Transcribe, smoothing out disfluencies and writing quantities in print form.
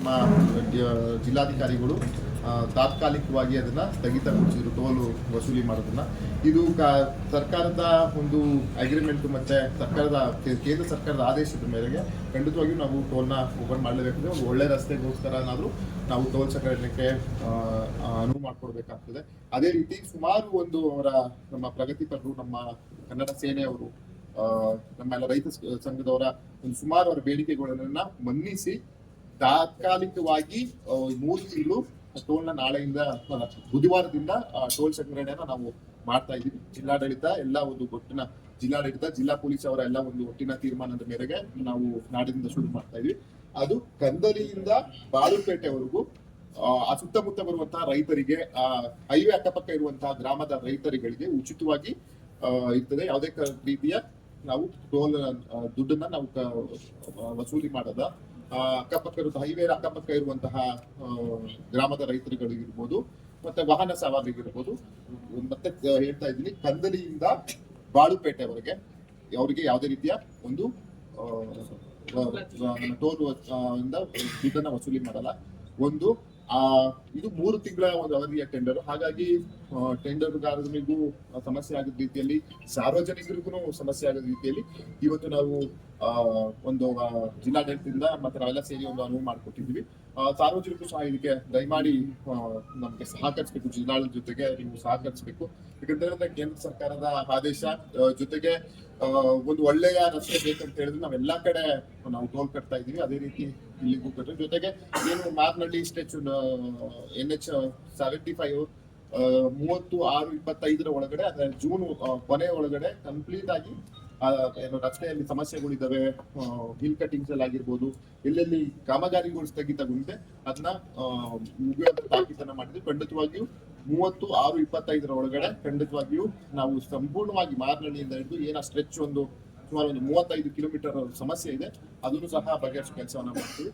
ನಮ್ಮ ಜಿಲ್ಲಾಧಿಕಾರಿಗಳು ತಾತ್ಕಾಲಿಕವಾಗಿ ಅದನ್ನ ಸ್ಥಗಿತಗೊಳಿಸಿದ್ರು, ಟೋಲ್ ವಸೂಲಿ ಮಾಡೋದನ್ನ. ಇದು ಸರ್ಕಾರದ ಒಂದು ಅಗ್ರಿಮೆಂಟ್ ಮತ್ತೆ ಕೇಂದ್ರ ಸರ್ಕಾರದ ಆದೇಶದ ಮೇರೆಗೆ ಖಂಡಿತವಾಗಿಯೂ ನಾವು ಟೋಲ್ನ ಓಪನ್ ಮಾಡಲೇಬೇಕಾದ್ರೆ ಒಂದು ಒಳ್ಳೆ ರಸ್ತೆಗೋಸ್ಕರನಾದ್ರೂ ನಾವು ಟೋಲ್ ಸಂಗ್ರಹಣೆಗೆ ಅನುವು ಮಾಡಿಕೊಡ್ಬೇಕಾಗ್ತದೆ. ಅದೇ ರೀತಿ ಸುಮಾರು ನಮ್ಮ ಪ್ರಗತಿಪರರು, ನಮ್ಮ ಕನ್ನಡ ಸೇನೆಯವರು, ನಮ್ಮೆಲ್ಲ ರೈತ ಸಂಘದವರ ಸುಮಾರು ಅವರ ಬೇಡಿಕೆಗಳನ್ನ ಮನ್ನಿಸಿ ತಾತ್ಕಾಲಿಕವಾಗಿ 3 ತಿಂಗಳು ಟೋಲ್ನ ನಾಳೆಯಿಂದ ಬುಧವಾರದಿಂದ ಟೋಲ್ ಸಂಗ್ರಹಣೆಯನ್ನ ನಾವು ಮಾಡ್ತಾ ಇದ್ದೀವಿ. ಜಿಲ್ಲಾಡಳಿತ ಎಲ್ಲ ಒಂದು ಒಟ್ಟಿನ ಜಿಲ್ಲಾಡಳಿತ, ಜಿಲ್ಲಾ ಪೊಲೀಸ್ ಅವರ ಎಲ್ಲ ಒಂದು ಒಟ್ಟಿನ ತೀರ್ಮಾನದ ಮೇರೆಗೆ ನಾವು ನಾಡಿನಿಂದ ಶುರು ಮಾಡ್ತಾ ಇದ್ವಿ. ಅದು ಕಂದಲಿಯಿಂದ ಬಾಳುಪೇಟೆವರೆಗೂ ಆ ಸುತ್ತಮುತ್ತ ಬರುವಂತಹ ರೈತರಿಗೆ, ಹೈವೇ ಅಕ್ಕಪಕ್ಕ ಇರುವಂತಹ ಗ್ರಾಮದ ರೈತರುಗಳಿಗೆ ಉಚಿತವಾಗಿ ಇರ್ತದೆ. ಯಾವುದೇ ರೀತಿಯ ನಾವು ಟೋಲ್ ದುಡ್ಡನ್ನ ನಾವು ವಸೂಲಿ ಮಾಡದ. ಅಕ್ಕಪಕ್ಕ ಹೈವೇ ಅಕ್ಕಪಕ್ಕ ಇರುವಂತಹ ಗ್ರಾಮದ ರೈತರುಗಳಿಗಿರ್ಬೋದು, ಮತ್ತೆ ವಾಹನ ಸವಾರರಿಗಿರ್ಬೋದು, ಮತ್ತೆ ಹೇಳ್ತಾ ಇದ್ದೀನಿ, ಕಂದಲಿಯಿಂದ ಬಾಳುಪೇಟೆವರೆಗೆ ಅವರಿಗೆ ಯಾವುದೇ ರೀತಿಯ ಒಂದು ಟೋಲ್ ಇಂದ ದುಡ್ಡನ್ನ ವಸೂಲಿ ಮಾಡಲ್ಲ. ಇದು 3 ತಿಂಗಳ ಒಂದು ಅವಧಿಯ ಟೆಂಡರ್. ಹಾಗಾಗಿ ಟೆಂಡರ್ಗಾರರಿಗೂ ಸಮಸ್ಯೆ ಆಗದ ರೀತಿಯಲ್ಲಿ, ಸಾರ್ವಜನಿಕರಿಗೂ ಸಮಸ್ಯೆ ಆಗದ ರೀತಿಯಲ್ಲಿ ಇವತ್ತು ನಾವು ಒಂದು ಜಿಲ್ಲಾಡಳಿತದಿಂದ ಮತ್ತೆ ನಾವೆಲ್ಲ ಸೇರಿ ಒಂದು ಅನುವು ಮಾಡಿಕೊಟ್ಟಿದ್ವಿ. ಸಾರ್ವಜನಿಕರು ಸಹ ಇದಕ್ಕೆ ದಯಮಾಡಿ ನಮಗೆ ಸಹಕರಿಸಬೇಕು, ಜಿಲ್ಲಾಡಳಿತ ಜೊತೆಗೆ ನೀವು ಸಹಕರಿಸಬೇಕು. ಯಾಕಂತಂದ್ರೆ ಕೇಂದ್ರ ಸರ್ಕಾರದ ಆದೇಶ ಜೊತೆಗೆ ಒಂದು ಒಳ್ಳೆಯ ರಸ್ತೆ ಬೇಕಂತ ಹೇಳಿದ್ರೆ ನಾವೆಲ್ಲಾ ಕಡೆ ನಾವು ಟೋಲ್ ಕಟ್ತಾ ಇದೀವಿ. ಅದೇ ರೀತಿ ಇಲ್ಲಿಗೂ ಕಟ್ಟಿ, ಜೊತೆಗೆ ಏನು ಮಾರ್ನಳ್ಳಿ ಸ್ಟೆಚ್ NH 75 30/6/25 ಒಳಗಡೆ, ಅಂದ್ರೆ ಜೂನ್ ಕೊನೆ ಒಳಗಡೆ ಕಂಪ್ಲೀಟ್ ಆಗಿ ಏನು ರಸ್ತೆಯಲ್ಲಿ ಸಮಸ್ಯೆಗಳಿದ್ದಾವೆ, ಹಿಲ್ ಕಟಿಂಗ್ಸ್ ಅಲ್ಲಿ ಆಗಿರ್ಬೋದು, ಎಲ್ಲೆಲ್ಲಿ ಕಾಮಗಾರಿಗಳು ಸ್ಥಗಿತಗೊಂಡಿದೆ ಅದನ್ನ ಮುಗಿಯುವಂತ ತಾಕೀತನ್ನ ಮಾಡಿದ್ವಿ. ಖಂಡಿತವಾಗಿಯೂ 30/6/25 ಒಳಗಡೆ ಖಂಡಿತವಾಗಿಯೂ ನಾವು ಸಂಪೂರ್ಣವಾಗಿ ಮಾರ್ನಳ್ಳಿಯಿಂದ ಹಿಡಿದು ಏನ ಸ್ಟ್ರೆಚ್ ಸುಮಾರು 35 ಕಿಲೋಮೀಟರ್ ಸಮಸ್ಯೆ ಇದೆ, ಅದನ್ನು ಸಹ ಬಗೆಹರಿಸುವ ಕೆಲಸವನ್ನ ಮಾಡ್ತೀವಿ.